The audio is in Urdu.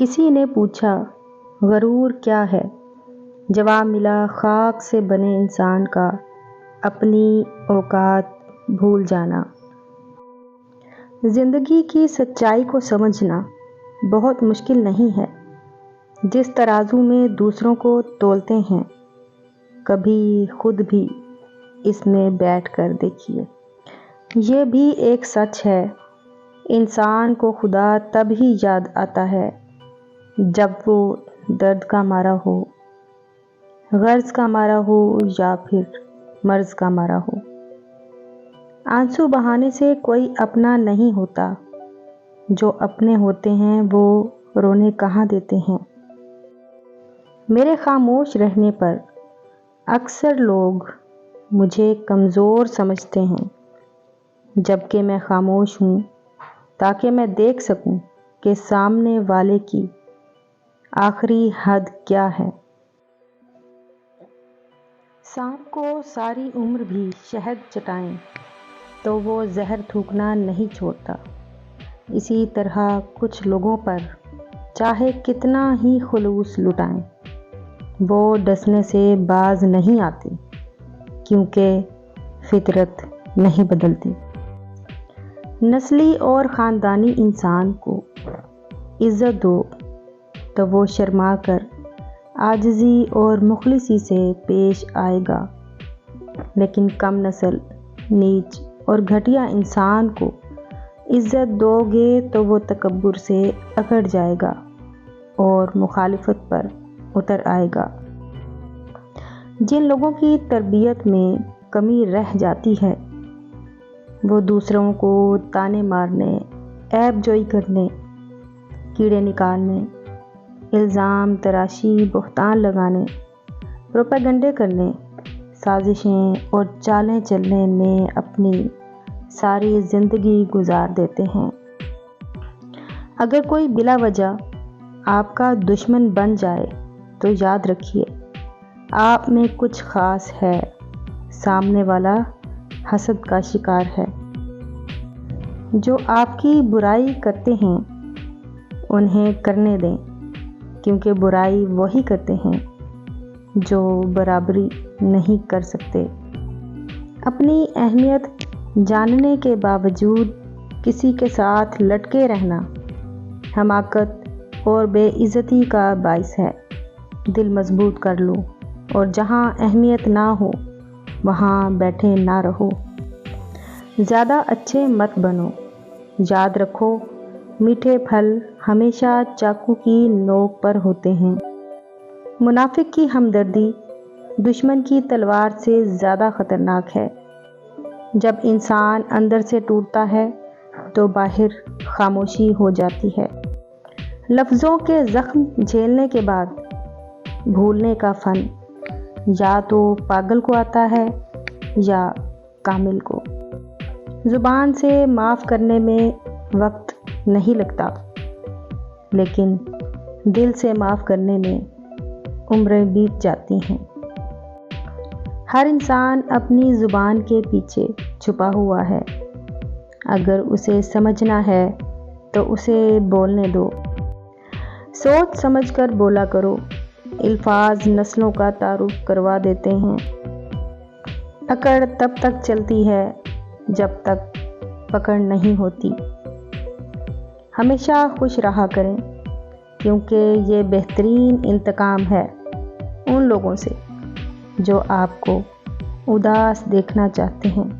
کسی نے پوچھا غرور کیا ہے؟ جواب ملا خاک سے بنے انسان کا اپنی اوقات بھول جانا۔ زندگی کی سچائی کو سمجھنا بہت مشکل نہیں ہے۔ جس ترازو میں دوسروں کو تولتے ہیں کبھی خود بھی اس میں بیٹھ کر دیکھیے۔ یہ بھی ایک سچ ہے، انسان کو خدا تب ہی یاد آتا ہے جب وہ درد کا مارا ہو، غرض کا مارا ہو یا پھر مرض کا مارا ہو۔ آنسو بہانے سے کوئی اپنا نہیں ہوتا، جو اپنے ہوتے ہیں وہ رونے کہاں دیتے ہیں۔ میرے خاموش رہنے پر اکثر لوگ مجھے کمزور سمجھتے ہیں، جبکہ میں خاموش ہوں تاکہ میں دیکھ سکوں کہ سامنے والے کی آخری حد کیا ہے۔ سانپ کو ساری عمر بھی شہد چٹائیں تو وہ زہر تھوکنا نہیں چھوڑتا۔ اسی طرح کچھ لوگوں پر چاہے کتنا ہی خلوص لٹائیں وہ ڈسنے سے باز نہیں آتے، کیونکہ فطرت نہیں بدلتی۔ نسلی اور خاندانی انسان کو عزت دو تو وہ شرما کر عاجزی اور مخلصی سے پیش آئے گا، لیکن کم نسل، نیچ اور گھٹیا انسان کو عزت دو گے تو وہ تکبر سے اکڑ جائے گا اور مخالفت پر اتر آئے گا۔ جن لوگوں کی تربیت میں کمی رہ جاتی ہے وہ دوسروں کو تانے مارنے، عیب جوئی کرنے، کیڑے نکالنے، الزام تراشی، بہتان لگانے، پروپیگنڈے کرنے، سازشیں اور چالیں چلنے میں اپنی ساری زندگی گزار دیتے ہیں۔ اگر کوئی بلا وجہ آپ کا دشمن بن جائے تو یاد رکھیے آپ میں کچھ خاص ہے، سامنے والا حسد کا شکار ہے۔ جو آپ کی برائی کرتے ہیں انہیں کرنے دیں، کیونکہ برائی وہی کرتے ہیں جو برابری نہیں کر سکتے۔ اپنی اہمیت جاننے کے باوجود کسی کے ساتھ لٹکے رہنا حماقت اور بے عزتی کا باعث ہے۔ دل مضبوط کر لو اور جہاں اہمیت نہ ہو وہاں بیٹھے نہ رہو۔ زیادہ اچھے مت بنو۔ یاد رکھو میٹھے پھل ہمیشہ چاقو کی نوک پر ہوتے ہیں۔ منافق کی ہمدردی دشمن کی تلوار سے زیادہ خطرناک ہے۔ جب انسان اندر سے ٹوٹتا ہے تو باہر خاموشی ہو جاتی ہے۔ لفظوں کے زخم جھیلنے کے بعد بھولنے کا فن یا تو پاگل کو آتا ہے یا کامل کو۔ زبان سے معاف کرنے میں وقت نہیں لگتا، لیکن دل سے معاف کرنے میں عمریں بیت جاتی ہیں۔ ہر انسان اپنی زبان کے پیچھے چھپا ہوا ہے، اگر اسے سمجھنا ہے تو اسے بولنے دو۔ سوچ سمجھ کر بولا کرو، الفاظ نسلوں کا تعارف کروا دیتے ہیں۔ اکڑ تب تک چلتی ہے جب تک پکڑ نہیں ہوتی۔ ہمیشہ خوش رہا کریں، کیونکہ یہ بہترین انتقام ہے ان لوگوں سے جو آپ کو اداس دیکھنا چاہتے ہیں۔